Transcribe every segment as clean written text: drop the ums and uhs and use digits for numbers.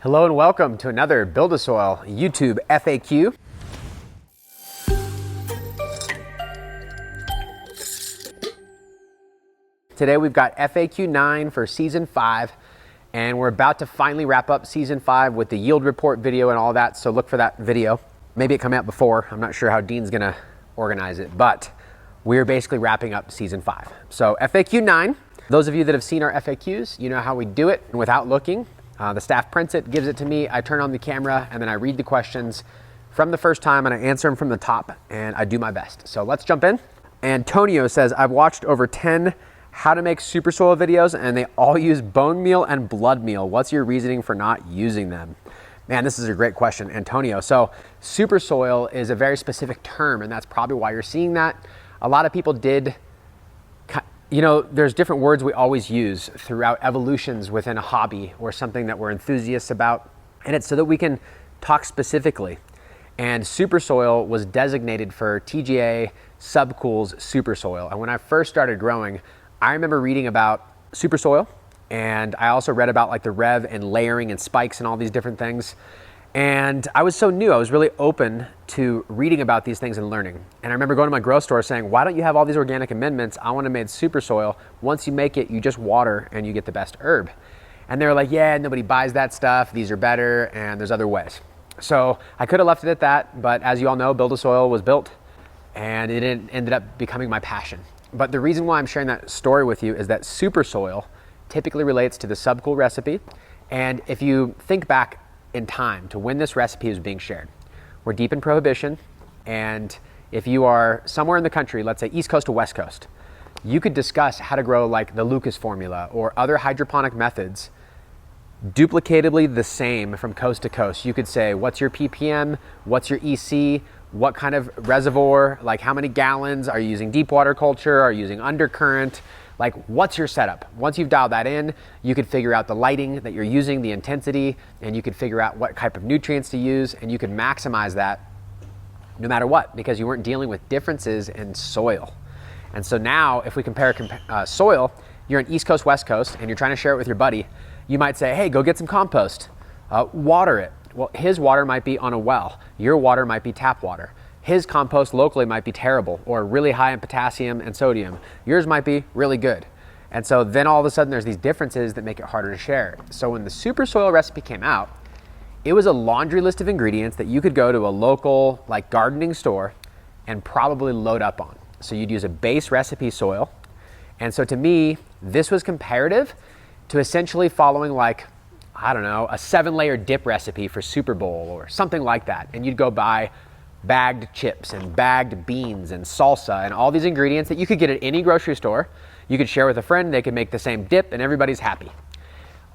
Hello and welcome to another BuildASoil YouTube FAQ. Today we've got FAQ 9 for Season 5, and we're about to finally wrap up Season 5 with the yield report video and all that, so look for that video. Maybe it come out before, I'm not sure how Dean's gonna organize it, but we're basically wrapping up Season 5. So FAQ 9, those of you that have seen our FAQs, you know how we do it without looking. The staff prints it, gives it to me, I turn on the camera, and then I read the questions from the first time and I answer them from the top, and I do my best. So let's jump in. Antonio says, I've watched over 10 how to make super soil videos and they all use bone meal and blood meal. What's your reasoning for not using them? Man, this is a great question, Antonio. So super soil is a very specific term, and that's probably why you're seeing that. A lot of people did, you know, there's different words we always use throughout evolutions within a hobby or something that we're enthusiasts about, and it's so that we can talk specifically. And super soil was designated for TGA Subcool's super soil. And when I first started growing, I remember reading about super soil, and I also read about like the rev and layering and spikes and all these different things. And I was so new, I was really open to reading about these things and learning. And I remember going to my grow store saying, why don't you have all these organic amendments? I want to make super soil. Once you make it, you just water and you get the best herb. And they were like, yeah, nobody buys that stuff. These are better, and there's other ways. So I could have left it at that, but as you all know, BuildASoil was built, and it ended up becoming my passion. But the reason why I'm sharing that story with you is that super soil typically relates to the Subcool recipe. And if you think back in time to when this recipe is being shared, we're deep in Prohibition, and if you are somewhere in the country, let's say East Coast to West Coast, you could discuss how to grow like the Lucas formula or other hydroponic methods duplicatively the same from coast to coast. You could say, what's your ppm, what's your EC, what kind of reservoir, like how many gallons, are you using deep water culture, are you using undercurrent, like what's your setup? Once you've dialed that in, you could figure out the lighting that you're using, the intensity, and you could figure out what type of nutrients to use, and you could maximize that no matter what, because you weren't dealing with differences in soil. And so now if we compare soil, you're in East Coast, West Coast, and you're trying to share it with your buddy, you might say, hey, go get some compost, water it. Well, his water might be on a well, your water might be tap water. His compost locally might be terrible or really high in potassium and sodium. Yours might be really good. And so then all of a sudden there's these differences that make it harder to share. So when the super soil recipe came out, it was a laundry list of ingredients that you could go to a local like gardening store and probably load up on. So you'd use a base recipe soil. And so to me, this was comparative to essentially following like, I don't know, a 7-layer dip recipe for Super Bowl or something like that. And you'd go buy bagged chips and bagged beans and salsa and all these ingredients that you could get at any grocery store. You could share with a friend, they could make the same dip, and everybody's happy.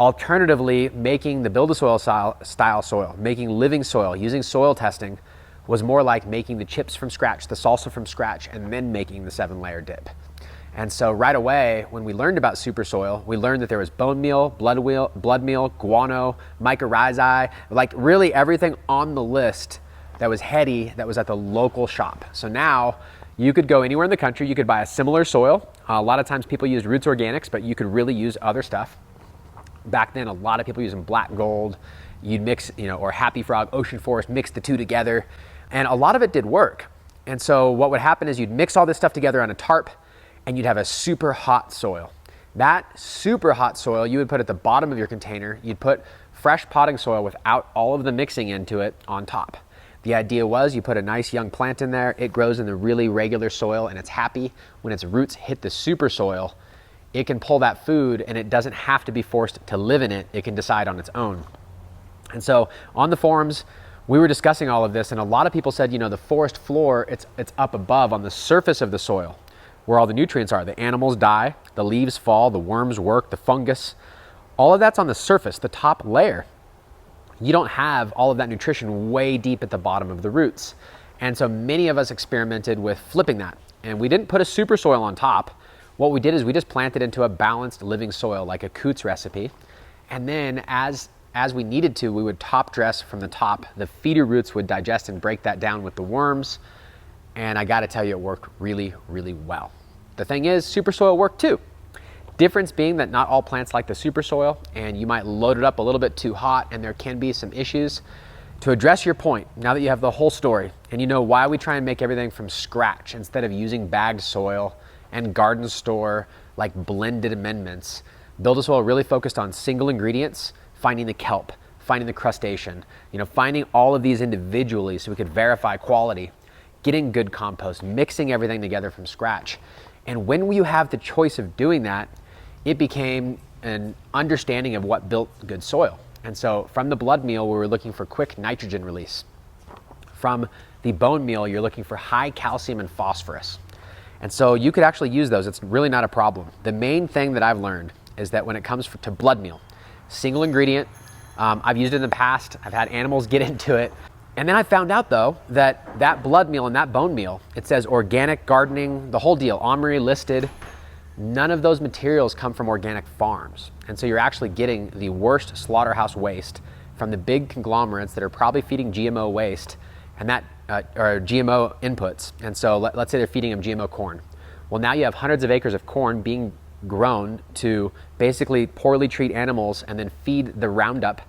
Alternatively, making the BuildASoil style soil, making living soil, using soil testing was more like making the chips from scratch, the salsa from scratch, and then making the 7-layer dip. And so right away, when we learned about super soil, we learned that there was bone meal, blood meal, guano, mycorrhizae, like really everything on the list that was heady, that was at the local shop. So now you could go anywhere in the country, you could buy a similar soil. A lot of times people used Roots Organics, but you could really use other stuff. Back then, a lot of people using Black Gold, you'd mix, you know, or Happy Frog, Ocean Forest, mix the two together. And a lot of it did work. And so what would happen is you'd mix all this stuff together on a tarp and you'd have a super hot soil. That super hot soil you would put at the bottom of your container. You'd put fresh potting soil without all of the mixing into it on top. The idea was you put a nice young plant in there, it grows in the really regular soil and it's happy. When its roots hit the super soil, it can pull that food and it doesn't have to be forced to live in it, it can decide on its own. And so on the forums, we were discussing all of this, and a lot of people said, you know, the forest floor, it's up above on the surface of the soil where all the nutrients are. The animals die, the leaves fall, the worms work, the fungus, all of that's on the surface, the top layer. You don't have all of that nutrition way deep at the bottom of the roots. And so many of us experimented with flipping that. And we didn't put a super soil on top. What we did is we just planted into a balanced living soil, like a Coots recipe. And then as we needed to, we would top dress from the top. The feeder roots would digest and break that down with the worms. And I gotta tell you, it worked really, really well. The thing is, super soil worked too. Difference being that not all plants like the super soil, and you might load it up a little bit too hot, and there can be some issues. To address your point, now that you have the whole story, and you know why we try and make everything from scratch instead of using bagged soil and garden store, like blended amendments, BuildASoil really focused on single ingredients, finding the kelp, finding the crustacean, finding all of these individually so we could verify quality, getting good compost, mixing everything together from scratch. And when you have the choice of doing that, it became an understanding of what built good soil. And so from the blood meal, we were looking for quick nitrogen release. From the bone meal, you're looking for high calcium and phosphorus. And so you could actually use those. It's really not a problem. The main thing that I've learned is that when it comes to blood meal, single ingredient, I've used it in the past. I've had animals get into it. And then I found out though, that blood meal and that bone meal, it says organic gardening, the whole deal, OMRI listed. None of those materials come from organic farms. And so you're actually getting the worst slaughterhouse waste from the big conglomerates that are probably feeding GMO waste and or GMO inputs. And so let's say they're feeding them GMO corn. Well, now you have hundreds of acres of corn being grown to basically poorly treat animals and then feed the Roundup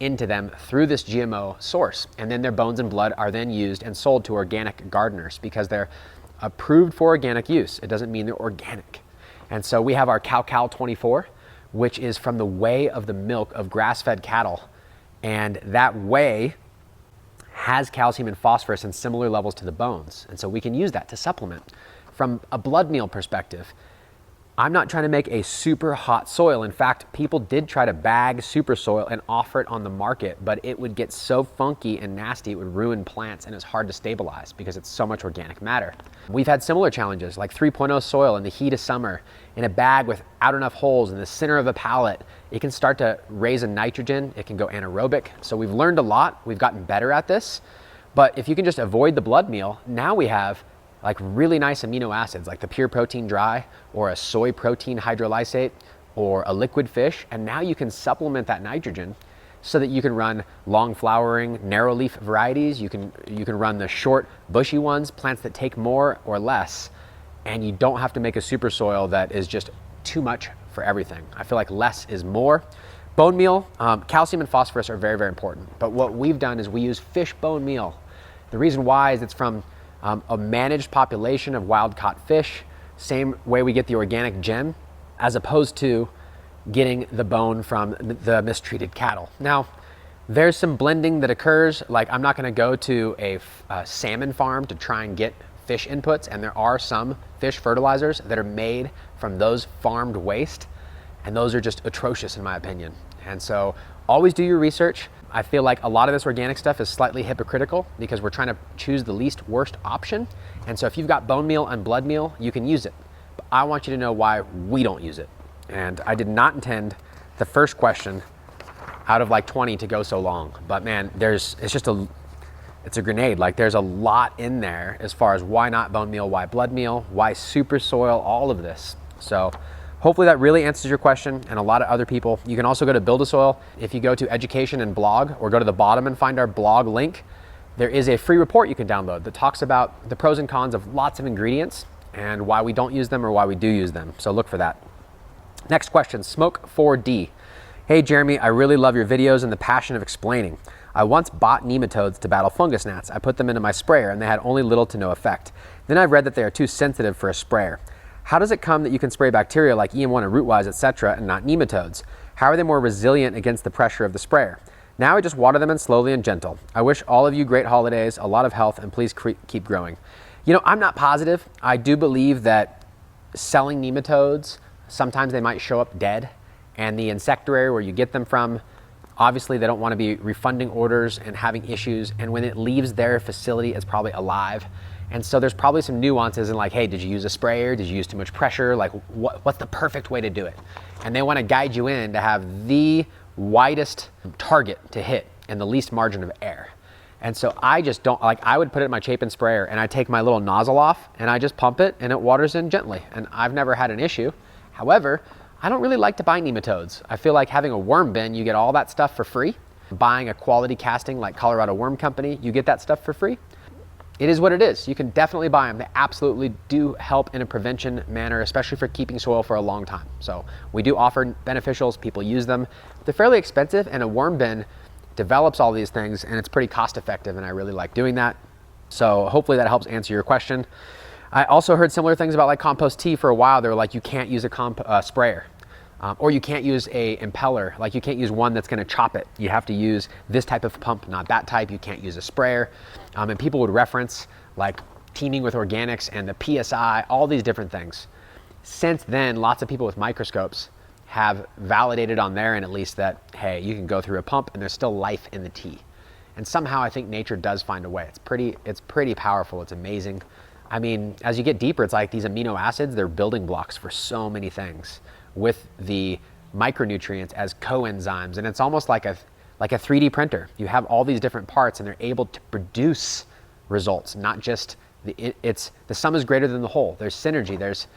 into them through this GMO source. And then their bones and blood are then used and sold to organic gardeners because they're approved for organic use. It doesn't mean they're organic. And so we have our Cow 24, which is from the whey of the milk of grass-fed cattle. And that whey has calcium and phosphorus in similar levels to the bones. And so we can use that to supplement. From a blood meal perspective, I'm not trying to make a super hot soil. In fact, people did try to bag super soil and offer it on the market, but it would get so funky and nasty, it would ruin plants, and it's hard to stabilize because it's so much organic matter. We've had similar challenges like 3.0 soil in the heat of summer in a bag without enough holes in the center of a pallet. It can start to raise a nitrogen, it can go anaerobic. So we've learned a lot, we've gotten better at this, but if you can just avoid the blood meal, now we have like really nice amino acids like the pure protein dry or a soy protein hydrolysate or a liquid fish, and now you can supplement that nitrogen so that you can run long flowering narrow leaf varieties, you can run the short bushy ones, plants that take more or less, and you don't have to make a super soil that is just too much for everything. I feel like less is more. Bone meal, calcium and phosphorus are very, very important, but what we've done is we use fish bone meal. The reason why is it's from a managed population of wild-caught fish, same way we get the organic gem, as opposed to getting the bone from the mistreated cattle. Now, there's some blending that occurs, like I'm not gonna go to a salmon farm to try and get fish inputs, and there are some fish fertilizers that are made from those farmed waste, and those are just atrocious in my opinion. And so always do your research. I feel like a lot of this organic stuff is slightly hypocritical because we're trying to choose the least worst option. And so if you've got bone meal and blood meal, you can use it. But I want you to know why we don't use it. And I did not intend the first question out of like 20 to go so long. But man, it's a grenade. Like there's a lot in there as far as why not bone meal, why blood meal, why super soil, all of this. So hopefully that really answers your question and a lot of other people. You can also go to BuildASoil. If you go to education and blog or go to the bottom and find our blog link, there is a free report you can download that talks about the pros and cons of lots of ingredients and why we don't use them or why we do use them. So look for that. Next question, Smoke4D. Hey Jeremy, I really love your videos and the passion of explaining. I once bought nematodes to battle fungus gnats. I put them into my sprayer and they had only little to no effect. Then I read that they are too sensitive for a sprayer. How does it come that you can spray bacteria like EM1 and rootwise, etc., and not nematodes? How are they more resilient against the pressure of the sprayer? Now I just water them in slowly and gentle. I wish all of you great holidays, a lot of health, and please keep growing. I'm not positive. I do believe that selling nematodes, sometimes they might show up dead, and the insectary where you get them from, obviously they don't want to be refunding orders and having issues, and when it leaves their facility, it's probably alive. And so there's probably some nuances in like, hey, did you use a sprayer? Did you use too much pressure? Like what's the perfect way to do it? And they want to guide you in to have the widest target to hit and the least margin of error. And so I just don't, like I would put it in my Chapin sprayer and I take my little nozzle off and I just pump it and it waters in gently. And I've never had an issue. However, I don't really like to buy nematodes. I feel like having a worm bin, you get all that stuff for free. Buying a quality casting like Colorado Worm Company, you get that stuff for free. it is what it is. You can definitely buy them. They absolutely do help in a prevention manner, especially for keeping soil for a long time. So we do offer beneficials, people use them. They're fairly expensive, and a worm bin develops all these things, and it's pretty cost effective, and I really like doing that. So hopefully that helps answer your question. I also heard similar things about like compost tea for a while. They were like, you can't use a sprayer. Or you can't use a impeller, like you can't use one that's gonna chop it. You have to use this type of pump, not that type. You can't use a sprayer. And people would reference like teaming with organics and the PSI, all these different things. Since then, lots of people with microscopes have validated on their end at least that, hey, you can go through a pump and there's still life in the tea. And somehow I think nature does find a way. It's pretty powerful, it's amazing. I mean, as you get deeper, it's like these amino acids, they're building blocks for so many things, with the micronutrients as coenzymes, and it's almost like a 3D printer. You have all these different parts and they're able to produce results, not just the sum is greater than the whole. There's synergy. There's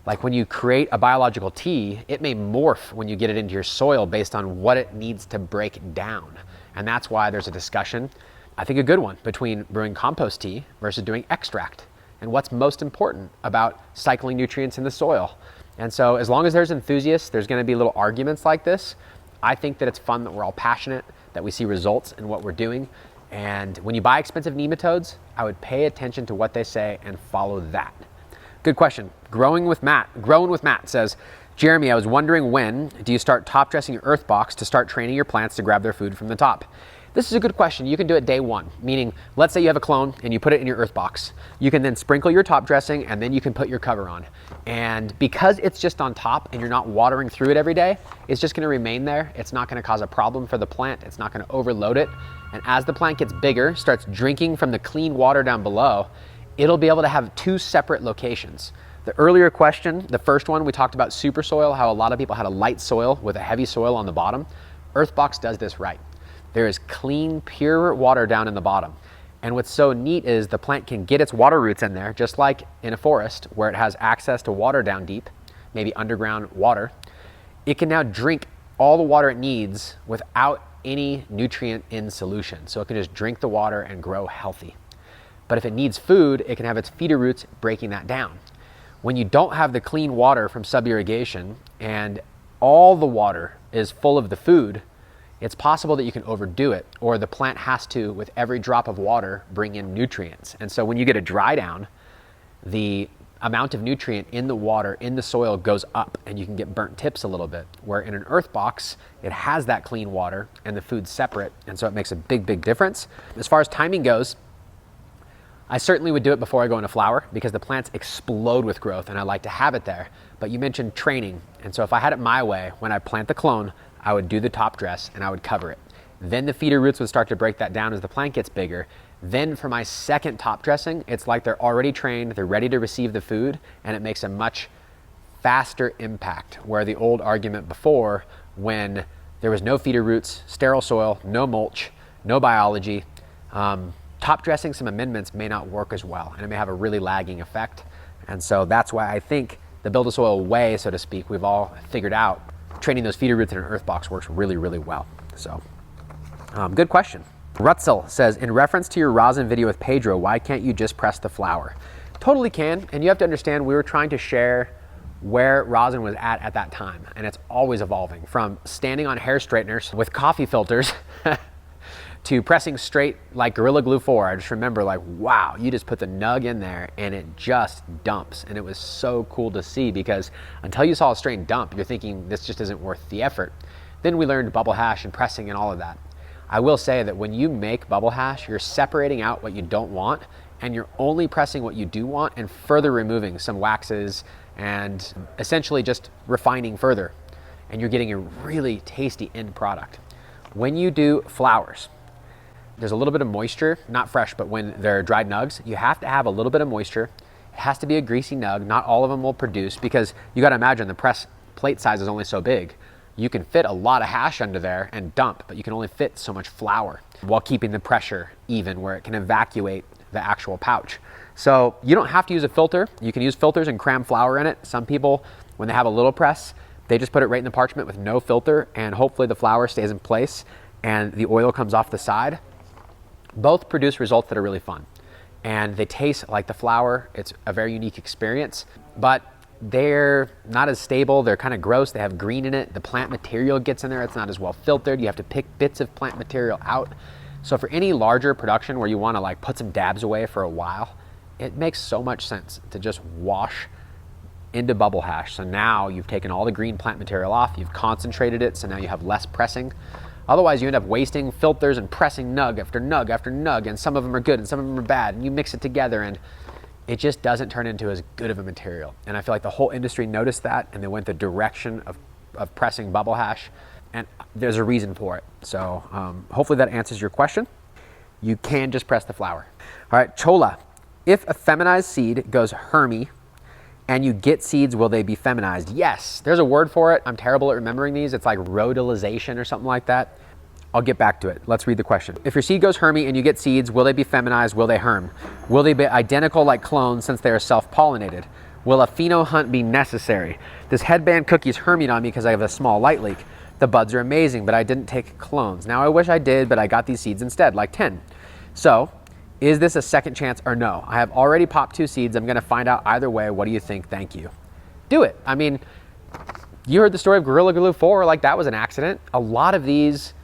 like when you create a biological tea, it may morph when you get it into your soil based on what it needs to break down. And that's why there's a discussion, I think a good one, between brewing compost tea versus doing extract, and what's most important about cycling nutrients in the soil. And so as long as there's enthusiasts, there's gonna be little arguments like this. I think that it's fun that we're all passionate, that we see results in what we're doing. And when you buy expensive nematodes, I would pay attention to what they say and follow that. Good question. Growing with Matt says, Jeremy, I was wondering, when do you start top dressing your earth box to start training your plants to grab their food from the top? This is a good question. You can do it day one, meaning let's say you have a clone and you put it in your earth box. You can then sprinkle your top dressing and then you can put your cover on. And because it's just on top and you're not watering through it every day, it's just gonna remain there. It's not gonna cause a problem for the plant. It's not gonna overload it. And as the plant gets bigger, starts drinking from the clean water down below, it'll be able to have two separate locations. The earlier question, the first one, we talked about super soil, how a lot of people had a light soil with a heavy soil on the bottom. Earthbox does this right. There is clean, pure water down in the bottom. And what's so neat is the plant can get its water roots in there, just like in a forest where it has access to water down deep, maybe underground water. It can now drink all the water it needs without any nutrient in solution. So it can just drink the water and grow healthy. But if it needs food, it can have its feeder roots breaking that down. When you don't have the clean water from sub-irrigation and all the water is full of the food, it's possible that you can overdo it, or the plant has to, with every drop of water, bring in nutrients. And so when you get a dry down, the amount of nutrient in the water, in the soil, goes up, and you can get burnt tips a little bit. Where in an earth box, it has that clean water and the food's separate, and so it makes a big, big difference. As far as timing goes, I certainly would do it before I go into flower, because the plants explode with growth and I like to have it there. But you mentioned training, and so if I had it my way, when I plant the clone, I would do the top dress and I would cover it. Then the feeder roots would start to break that down as the plant gets bigger. Then for my second top dressing, it's like they're already trained, they're ready to receive the food, and it makes a much faster impact. Where the old argument before, when there was no feeder roots, sterile soil, no mulch, no biology, top dressing some amendments may not work as well, and it may have a really lagging effect. And so that's why I think the BuildASoil way, so to speak, we've all figured out training those feeder roots in an earth box works really, really well. So, good question. Rutzel says, in reference to your rosin video with Pedro, why can't you just press the flower? Totally can, and you have to understand we were trying to share where rosin was at that time, and it's always evolving. From standing on hair straighteners with coffee filters to pressing straight like Gorilla Glue 4. I just remember like, wow, you just put the nug in there and it just dumps. And it was so cool to see, because until you saw a straight dump, you're thinking this just isn't worth the effort. Then we learned bubble hash and pressing and all of that. I will say that when you make bubble hash, you're separating out what you don't want, and you're only pressing what you do want and further removing some waxes and essentially just refining further. And you're getting a really tasty end product. When you do flowers, there's a little bit of moisture, not fresh, but when they're dried nugs, you have to have a little bit of moisture. It has to be a greasy nug. Not all of them will produce, because you got to imagine the press plate size is only so big. You can fit a lot of hash under there and dump, but you can only fit so much flour while keeping the pressure even, where it can evacuate the actual pouch. So you don't have to use a filter. You can use filters and cram flour in it. Some people, when they have a little press, they just put it right in the parchment with no filter, and hopefully the flour stays in place and the oil comes off the side. Both produce results that are really fun. and they taste like the flower. It's a very unique experience, but they're not as stable. They're kind of gross. They have green in it. The plant material gets in there. It's not as well filtered. You have to pick bits of plant material out. So for any larger production where you want to like put some dabs away for a while, it makes so much sense to just wash into bubble hash. So now you've taken all the green plant material off, you've concentrated it, so now you have less pressing. Otherwise you end up wasting filters and pressing nug after nug after nug, and some of them are good and some of them are bad, and you mix it together and it just doesn't turn into as good of a material. And I feel like the whole industry noticed that, and they went the direction of pressing bubble hash, and there's a reason for it. So hopefully that answers your question. You can just press the flower. All right, Chola. If a feminized seed goes Hermy and you get seeds, will they be feminized? Yes, there's a word for it. I'm terrible at remembering these. It's like rhodilization or something like that. I'll get back to it. Let's read the question. If your seed goes Hermy and you get seeds, will they be feminized? Will they herm? Will they be identical like clones since they are self-pollinated? Will a pheno hunt be necessary? This headband cookie's hermied on me because I have a small light leak. The buds are amazing, but I didn't take clones. Now I wish I did, but I got these seeds instead, like 10. So, is this a second chance or no? I have already popped 2 seeds. I'm gonna find out either way. What do you think? Thank you. Do it. I mean, you heard the story of Gorilla Glue 4, like that was an accident. A lot of these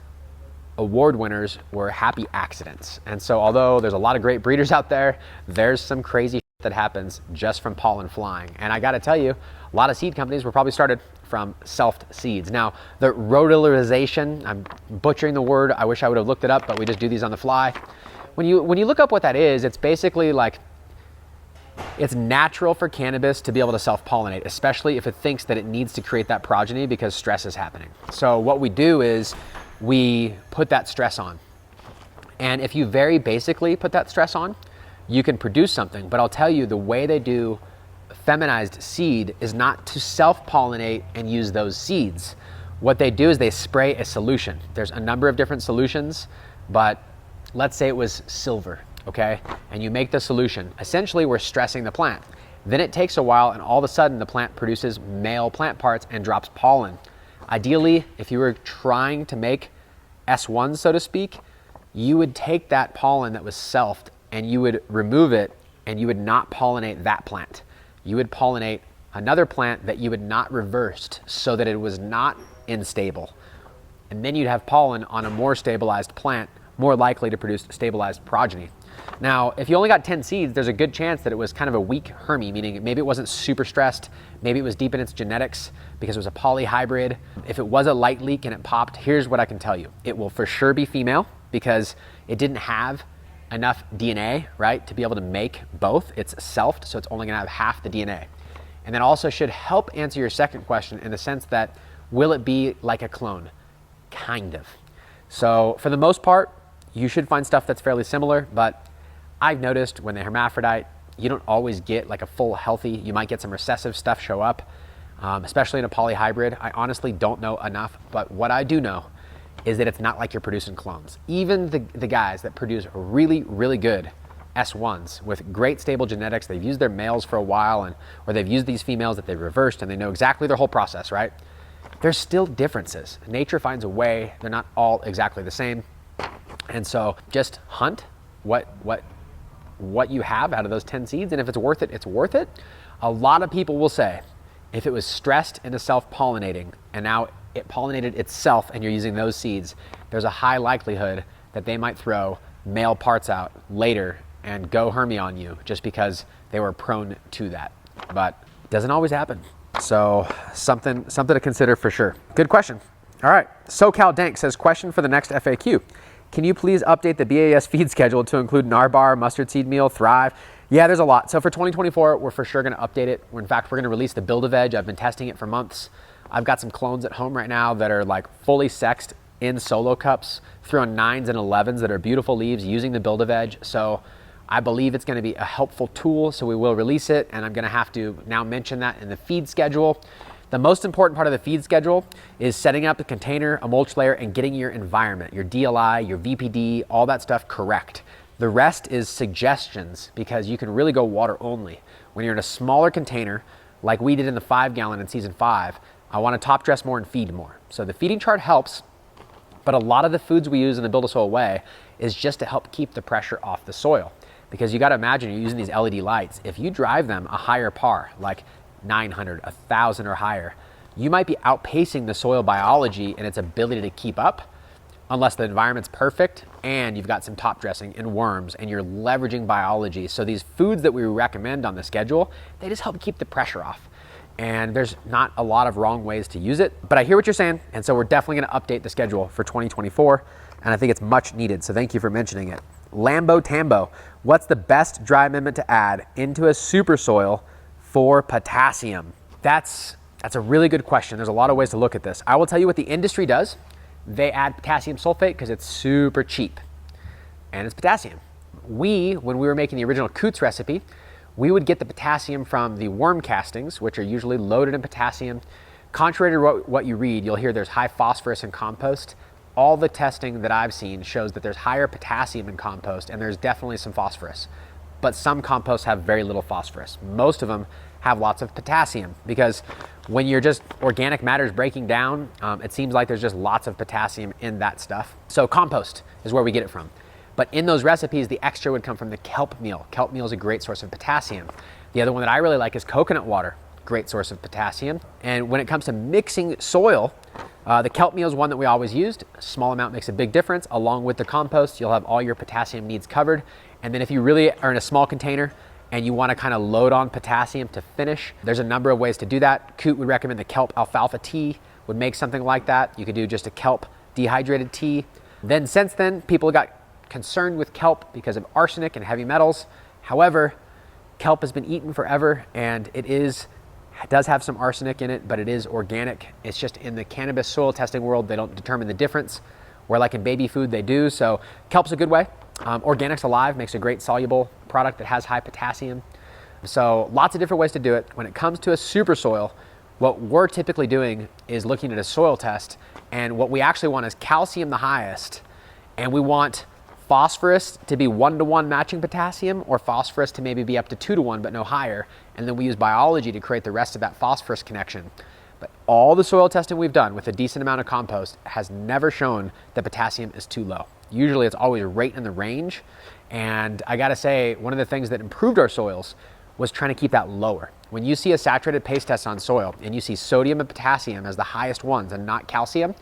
award winners were happy accidents. And so although there's a lot of great breeders out there, there's some crazy shit that happens just from pollen flying. And I gotta tell you, a lot of seed companies were probably started from selfed seeds. Now, the rhodilization, I'm butchering the word. I wish I would have looked it up, but we just do these on the fly. When you look up what that is, it's basically like, it's natural for cannabis to be able to self-pollinate, especially if it thinks that it needs to create that progeny because stress is happening. So what we do is we put that stress on. And if you very basically put that stress on, you can produce something. But I'll tell you, the way they do feminized seed is not to self-pollinate and use those seeds. What they do is they spray a solution. There's a number of different solutions, but let's say it was silver, okay? And you make the solution. Essentially, we're stressing the plant. Then it takes a while, and all of a sudden, the plant produces male plant parts and drops pollen. Ideally, if you were trying to make S1s, so to speak, you would take that pollen that was selfed and you would remove it, and you would not pollinate that plant. You would pollinate another plant that you had not reversed so that it was not unstable. And then you'd have pollen on a more stabilized plant, more likely to produce stabilized progeny. Now, if you only got 10 seeds, there's a good chance that it was kind of a weak Hermy, meaning maybe it wasn't super stressed, maybe it was deep in its genetics because it was a polyhybrid. If it was a light leak and it popped, here's what I can tell you. It will for sure be female because it didn't have enough DNA, right, to be able to make both. It's selfed, so it's only gonna have half the DNA. And that also should help answer your second question in the sense that, will it be like a clone? Kind of. So for the most part, you should find stuff that's fairly similar, but I've noticed when they hermaphrodite, you don't always get like a full healthy, you might get some recessive stuff show up, especially in a polyhybrid. I honestly don't know enough, but what I do know is that it's not like you're producing clones. Even the guys that produce really, really good S1s with great stable genetics, they've used their males for a while, or they've used these females that they've reversed and they know exactly their whole process, right? There's still differences. Nature finds a way. They're not all exactly the same. And so just hunt what you have out of those 10 seeds, and if it's worth it, it's worth it. A lot of people will say, if it was stressed into self-pollinating and now it pollinated itself and you're using those seeds, there's a high likelihood that they might throw male parts out later and go Hermy on you just because they were prone to that. But it doesn't always happen. So something to consider for sure. Good question. All right, SoCal Dank says, question for the next FAQ. Can you please update the BAS feed schedule to include Narbar, mustard seed meal, Thrive? Yeah, there's a lot. So for 2024, we're for sure gonna update it. In fact, we're gonna release the BuildASoil. I've been testing it for months. I've got some clones at home right now that are like fully sexed in solo cups, throwing 9s and 11s that are beautiful leaves using the BuildASoil. So I believe it's gonna be a helpful tool, so we will release it, and I'm gonna have to now mention that in the feed schedule. The most important part of the feed schedule is setting up a container, a mulch layer, and getting your environment, your DLI, your VPD, all that stuff correct. The rest is suggestions because you can really go water only. When you're in a smaller container, like we did in the 5-gallon in season 5, I wanna top dress more and feed more. So the feeding chart helps, but a lot of the foods we use in the BuildASoil way is just to help keep the pressure off the soil. because you got to imagine you're using these LED lights. If you drive them a higher par, like 900, 1,000 or higher, you might be outpacing the soil biology and its ability to keep up, unless the environment's perfect and you've got some top dressing and worms and you're leveraging biology. So these foods that we recommend on the schedule, they just help keep the pressure off. And there's not a lot of wrong ways to use it, but I hear what you're saying. And so we're definitely gonna update the schedule for 2024. And I think it's much needed. So thank you for mentioning it. Lambo Tambo, what's the best dry amendment to add into a super soil for potassium? That's a really good question. There's a lot of ways to look at this. I will tell you what the industry does. They add potassium sulfate because it's super cheap and it's potassium. When we were making the original Coots recipe, we would get the potassium from the worm castings, which are usually loaded in potassium. Contrary to what you read, you'll hear there's high phosphorus in compost. All the testing that I've seen shows that there's higher potassium in compost and there's definitely some phosphorus. But some composts have very little phosphorus. Most of them have lots of potassium because when you're just organic matters breaking down, it seems like there's just lots of potassium in that stuff. So compost is where we get it from. But in those recipes, the extra would come from the kelp meal. Kelp meal is a great source of potassium. The other one that I really like is coconut water, great source of potassium. And when it comes to mixing soil, the kelp meal is one that we always used. A small amount makes a big difference. Along with the compost, you'll have all your potassium needs covered. And then if you really are in a small container and you want to kind of load on potassium to finish, there's a number of ways to do that. Coot would recommend the kelp alfalfa tea, would make something like that. You could do just a kelp dehydrated tea. Then since then, people got concerned with kelp because of arsenic and heavy metals. However, kelp has been eaten forever and it does have some arsenic in it, but it is organic. It's just in the cannabis soil testing world, they don't determine the difference, where like in baby food they do. So kelp's a good way. Organics Alive makes a great soluble product that has high potassium. So lots of different ways to do it. When it comes to a super soil, what we're typically doing is looking at a soil test, and what we actually want is calcium the highest, and we want phosphorus to be 1-to-1 matching potassium, or phosphorus to maybe be up to 2-to-1 but no higher, and then we use biology to create the rest of that phosphorus connection. But all the soil testing we've done with a decent amount of compost has never shown that potassium is too low. Usually it's always right in the range, and I gotta say, one of the things that improved our soils was trying to keep that lower. When you see a saturated paste test on soil and you see sodium and potassium as the highest ones and not calcium,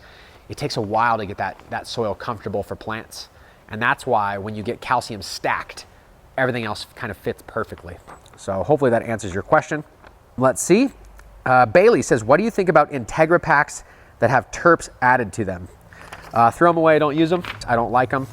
it takes a while to get that soil comfortable for plants. And that's why when you get calcium stacked, everything else kind of fits perfectly. So hopefully that answers your question. Let's see. Bailey says, what do you think about Integra packs that have turps added to them? Throw them away, don't use them. I don't like them.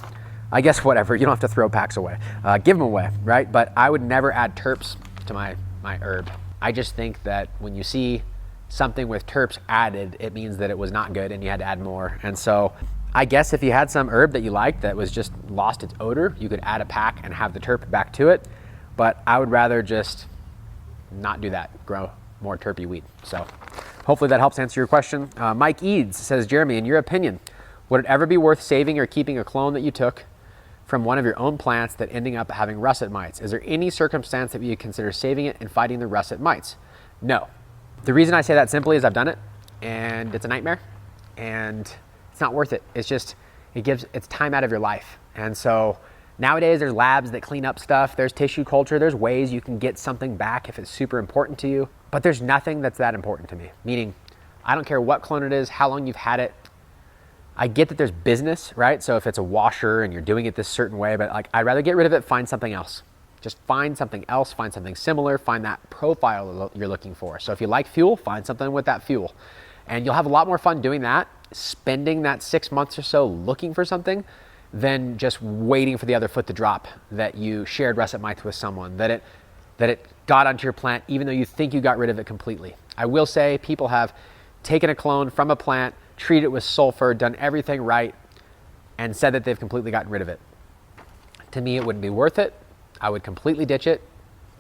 I guess whatever, you don't have to throw packs away. Give them away, right? But I would never add turps to my herb. I just think that when you see something with turps added, it means that it was not good and you had to add more. And so I guess if you had some herb that you liked that was just lost its odor, you could add a pack and have the terp back to it. But I would rather just not do that, grow more terpy weed. So hopefully that helps answer your question. Mike Eads says, Jeremy, in your opinion, would it ever be worth saving or keeping a clone that you took from one of your own plants that ending up having russet mites? Is there any circumstance that you consider saving it and fighting the russet mites? No. The reason I say that simply is I've done it and it's a nightmare and it's not worth it. It's just, it's time out of your life. And so nowadays there's labs that clean up stuff. There's tissue culture. There's ways you can get something back if it's super important to you, but there's nothing that's that important to me. Meaning I don't care what clone it is, how long you've had it. I get that there's business, right? So if it's a washer and you're doing it this certain way, but like, I'd rather get rid of it, find something else. Just find something else, find something similar, find that profile you're looking for. So if you like fuel, find something with that fuel. And you'll have a lot more fun doing that, spending that 6 months or so looking for something, than just waiting for the other foot to drop, that you shared russet mites with someone, that it got onto your plant, even though you think you got rid of it completely. I will say people have taken a clone from a plant, treated it with sulfur, done everything right, and said that they've completely gotten rid of it. To me, it wouldn't be worth it. I would completely ditch it,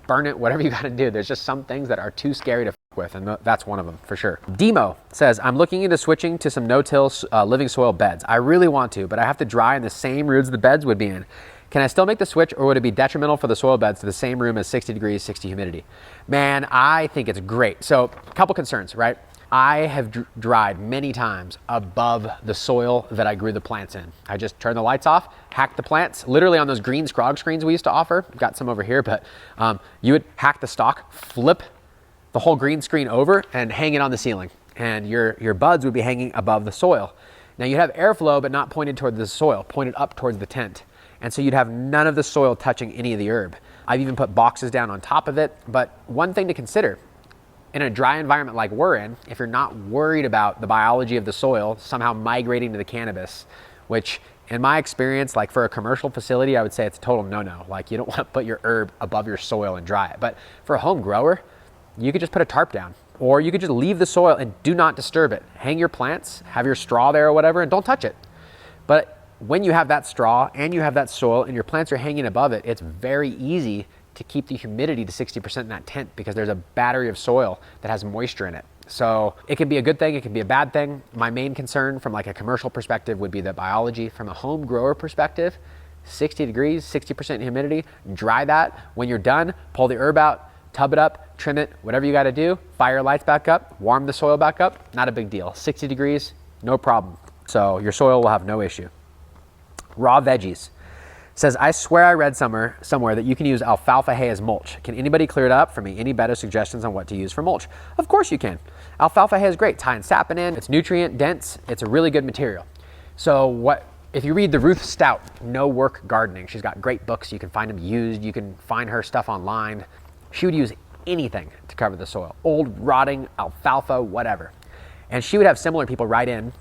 burn it, whatever you gotta do. There's just some things that are too scary to fuck with, and that's one of them for sure. Demo says, I'm looking into switching to some no-till living soil beds. I really want to, but I have to dry in the same rooms the beds would be in. Can I still make the switch, or would it be detrimental for the soil beds to the same room as 60 degrees, 60 humidity? Man, I think it's great. So a couple concerns, right? I have dried many times above the soil that I grew the plants in. I just turn the lights off, hack the plants, literally on those green scrog screens we used to offer. We've got some over here, but you would hack the stalk, flip the whole green screen over and hang it on the ceiling. And your buds would be hanging above the soil. Now you'd have airflow, but not pointed toward the soil, pointed up towards the tent. And so you'd have none of the soil touching any of the herb. I've even put boxes down on top of it. But one thing to consider, in a dry environment like we're in, if you're not worried about the biology of the soil somehow migrating to the cannabis, which in my experience, like for a commercial facility, I would say it's a total no-no. Like you don't want to put your herb above your soil and dry it. But for a home grower, you could just put a tarp down, or you could just leave the soil and do not disturb it. Hang your plants, have your straw there or whatever, and don't touch it. But when you have that straw and you have that soil and your plants are hanging above it, it's very easy to keep the humidity to 60% in that tent because there's a battery of soil that has moisture in it. So it can be a good thing, it can be a bad thing. My main concern from like a commercial perspective would be the biology. From a home grower perspective, 60 degrees, 60% humidity, dry that. When you're done, pull the herb out, tub it up, trim it, whatever you gotta do, fire your lights back up, warm the soil back up, not a big deal. 60 degrees, no problem. So your soil will have no issue. Raw veggies. Says, I swear I read somewhere that you can use alfalfa hay as mulch. Can anybody clear it up for me? Any better suggestions on what to use for mulch? Of course you can. Alfalfa hay is great. Tying sapin in, it's nutrient dense, it's a really good material. So if you read the Ruth Stout, No Work Gardening, she's got great books, you can find them used, you can find her stuff online. She would use anything to cover the soil, old rotting alfalfa, whatever. And she would have similar people write in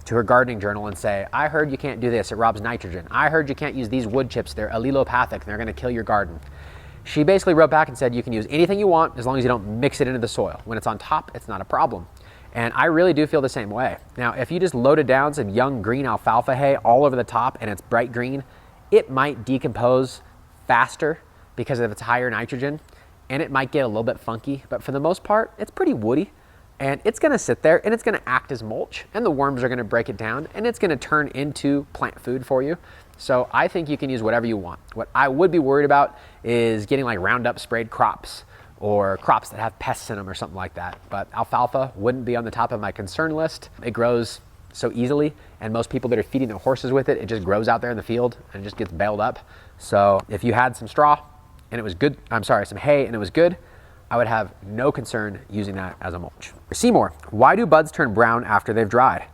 to her gardening journal and say, I heard you can't do this, it robs nitrogen. I heard you can't use these wood chips, they're allelopathic and they're gonna kill your garden. She basically wrote back and said, you can use anything you want as long as you don't mix it into the soil. When it's on top, it's not a problem. And I really do feel the same way. Now, if you just loaded down some young green alfalfa hay all over the top and it's bright green, it might decompose faster because of its higher nitrogen and it might get a little bit funky, but for the most part, it's pretty woody. And it's gonna sit there and it's gonna act as mulch and the worms are gonna break it down and it's gonna turn into plant food for you. So I think you can use whatever you want. What I would be worried about is getting like Roundup sprayed crops or crops that have pests in them or something like that. But alfalfa wouldn't be on the top of my concern list. It grows so easily and most people that are feeding their horses with it, it just grows out there in the field and just gets baled up. So if you had some straw and it was good, some hay and it was good, I would have no concern using that as a mulch. Seymour, why do buds turn brown after they've dried?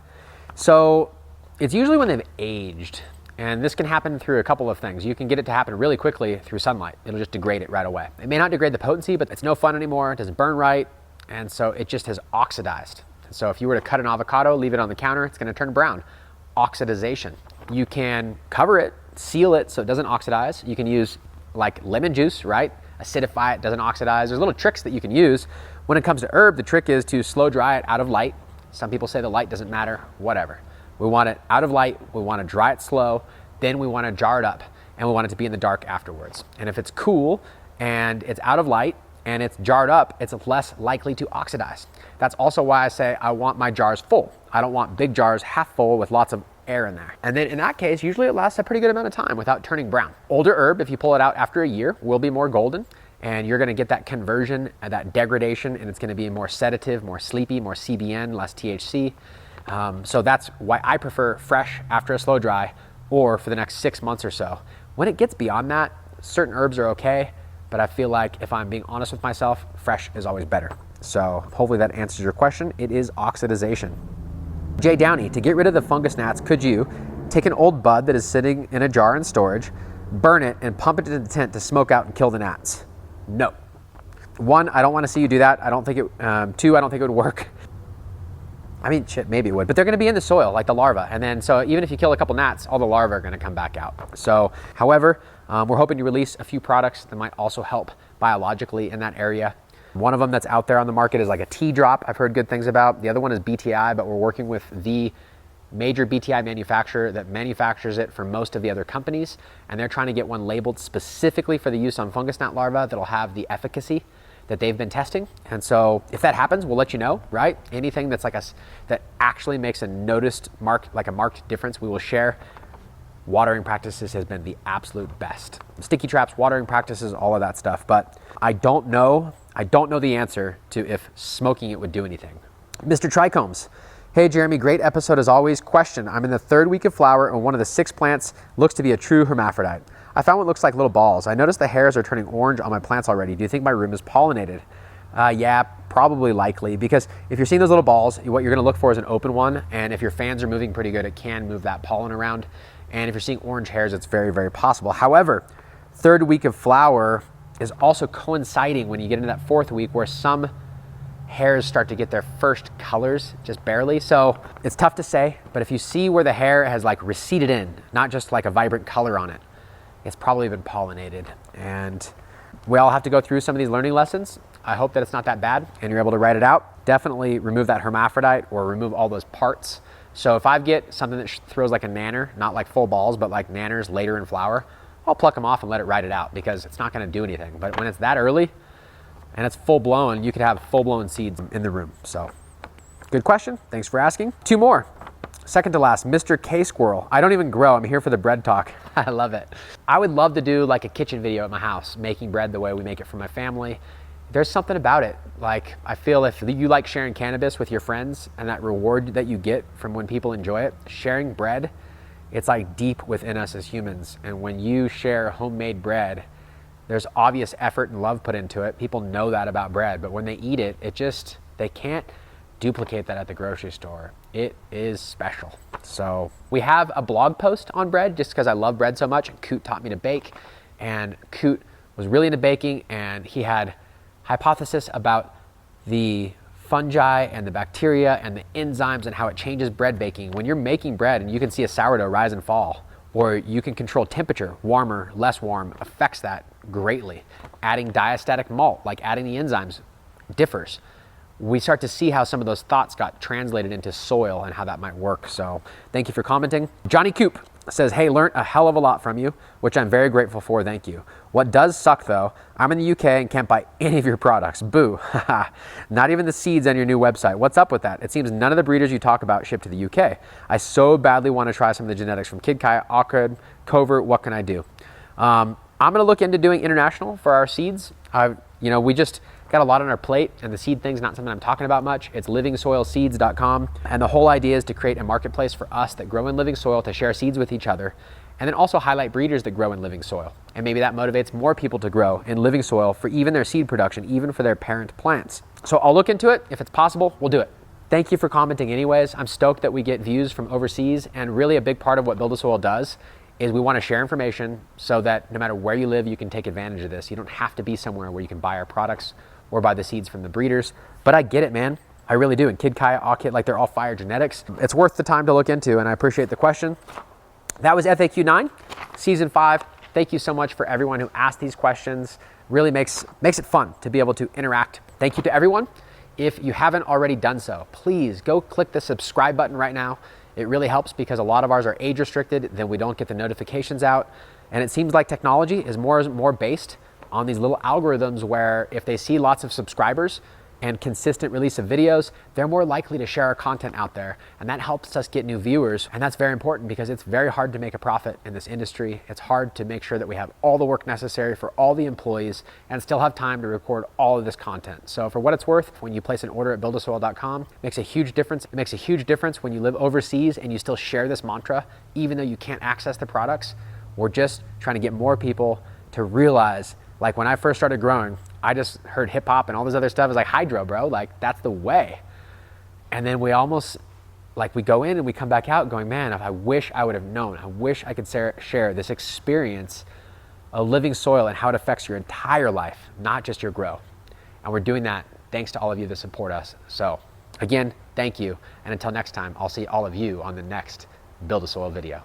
So it's usually when they've aged, and this can happen through a couple of things. You can get it to happen really quickly through sunlight. It'll just degrade it right away. It may not degrade the potency, but it's no fun anymore. It doesn't burn right, and so it just has oxidized. So if you were to cut an avocado, leave it on the counter, it's gonna turn brown. Oxidization. You can cover it, seal it so it doesn't oxidize. You can use like lemon juice, right? Acidify it, doesn't oxidize. There's little tricks that you can use. When it comes to herb, the trick is to slow dry it out of light. Some people say the light doesn't matter, whatever. We want it out of light, we want to dry it slow, then we want to jar it up, and we want it to be in the dark afterwards. And if it's cool and it's out of light and it's jarred up, it's less likely to oxidize. That's also why I say I want my jars full. I don't want big jars half full with lots of air in there. And then in that case, usually it lasts a pretty good amount of time without turning brown. Older herb, if you pull it out after a year, will be more golden and you're gonna get that conversion, that degradation, and it's gonna be more sedative, more sleepy, more CBN, less THC. So that's why I prefer fresh after a slow dry or for the next 6 months or so. When it gets beyond that, certain herbs are okay, but I feel like if I'm being honest with myself, fresh is always better. So hopefully that answers your question. It is oxidization. Jay Downey, to get rid of the fungus gnats, could you take an old bud that is sitting in a jar in storage, burn it, and pump it into the tent to smoke out and kill the gnats? No. One, I don't want to see you do that. I don't think it, two, I don't think it would work. I mean, shit, maybe it would, but they're going to be in the soil like the larvae. And then, so even if you kill a couple gnats, all the larvae are going to come back out. So, however, we're hoping to release a few products that might also help biologically in that area. One of them that's out there on the market is like a tea drop I've heard good things about. The other one is BTI, but we're working with the major BTI manufacturer that manufactures it for most of the other companies. And they're trying to get one labeled specifically for the use on fungus gnat larvae that'll have the efficacy that they've been testing. And so if that happens, we'll let you know, right? Anything that's like that actually makes a marked difference, we will share. Watering practices has been the absolute best. Sticky traps, watering practices, all of that stuff. But I don't know the answer to if smoking it would do anything. Mr. Trichomes. Hey Jeremy, great episode as always. Question, I'm in the 3rd week of flower and one of the 6 plants looks to be a true hermaphrodite. I found what looks like little balls. I noticed the hairs are turning orange on my plants already. Do you think my room is pollinated? Yeah, probably likely, because if you're seeing those little balls, what you're gonna look for is an open one, and if your fans are moving pretty good, it can move that pollen around. And if you're seeing orange hairs, it's very, very possible. However, 3rd week of flower is also coinciding when you get into that 4th week where some hairs start to get their first colors, just barely. So it's tough to say, but if you see where the hair has like receded in, not just like a vibrant color on it, it's probably been pollinated. And we all have to go through some of these learning lessons. I hope that it's not that bad and you're able to write it out. Definitely remove that hermaphrodite or remove all those parts. So if I get something that throws like a nanner, not like full balls, but like nanners later in flower, I'll pluck them off and let it ride it out because it's not gonna do anything. But when it's that early, and it's full blown, you could have full blown seeds in the room. So good question, thanks for asking. 2 more, second to last, Mr. K Squirrel. I don't even grow, I'm here for the bread talk. I love it. I would love to do like a kitchen video at my house, making bread the way we make it for my family. There's something about it. Like, I feel if you like sharing cannabis with your friends and that reward that you get from when people enjoy it, sharing bread, it's like deep within us as humans. And when you share homemade bread, there's obvious effort and love put into it. People know that about bread, but when they eat it, they can't duplicate that at the grocery store. It is special. So we have a blog post on bread just because I love bread so much. Coot taught me to bake, and Coot was really into baking, and he had hypothesis about the fungi and the bacteria and the enzymes and how it changes bread baking. When you're making bread and you can see a sourdough rise and fall, or you can control temperature, warmer, less warm, affects that greatly. Adding diastatic malt, like adding the enzymes, differs. We start to see how some of those thoughts got translated into soil and how that might work. So thank you for commenting. Johnny Coop says, hey, learned a hell of a lot from you, which I'm very grateful for, thank you. What does suck though, I'm in the UK and can't buy any of your products, boo. Not even the seeds on your new website. What's up with that? It seems none of the breeders you talk about ship to the UK. I so badly want to try some of the genetics from Kid Kai, Awkward, Covert, what can I do? I'm gonna look into doing international for our seeds. We just got a lot on our plate, and the seed thing's not something I'm talking about much. It's livingsoilseeds.com, and the whole idea is to create a marketplace for us that grow in living soil to share seeds with each other, and then also highlight breeders that grow in living soil. And maybe that motivates more people to grow in living soil for even their seed production, even for their parent plants. So I'll look into it. If it's possible, we'll do it. Thank you for commenting anyways. I'm stoked that we get views from overseas, and really a big part of what BuildASoil does is we want to share information so that no matter where you live, you can take advantage of this. You don't have to be somewhere where you can buy our products or buy the seeds from the breeders. But I get it, man. I really do. And Kid Kai, Awkit, like they're all fire genetics. It's worth the time to look into, and I appreciate the question. That was FAQ 9, season 5. Thank you so much for everyone who asked these questions. Really makes it fun to be able to interact. Thank you to everyone. If you haven't already done so, please go click the subscribe button right now. It really helps because a lot of ours are age restricted, then we don't get the notifications out. And it seems like technology is more based on these little algorithms where if they see lots of subscribers and consistent release of videos, they're more likely to share our content out there. And that helps us get new viewers. And that's very important because it's very hard to make a profit in this industry. It's hard to make sure that we have all the work necessary for all the employees and still have time to record all of this content. So for what it's worth, when you place an order at buildasoil.com, it makes a huge difference. It makes a huge difference when you live overseas and you still share this mantra, even though you can't access the products. We're just trying to get more people to realize, like when I first started growing, I just heard hip hop and all this other stuff. Is like hydro, bro. Like that's the way. And then we almost, like we go in and we come back out going, man, I wish I would have known. I wish I could share this experience of living soil and how it affects your entire life, not just your grow. And we're doing that thanks to all of you that support us. So again, thank you. And until next time, I'll see all of you on the next BuildASoil video.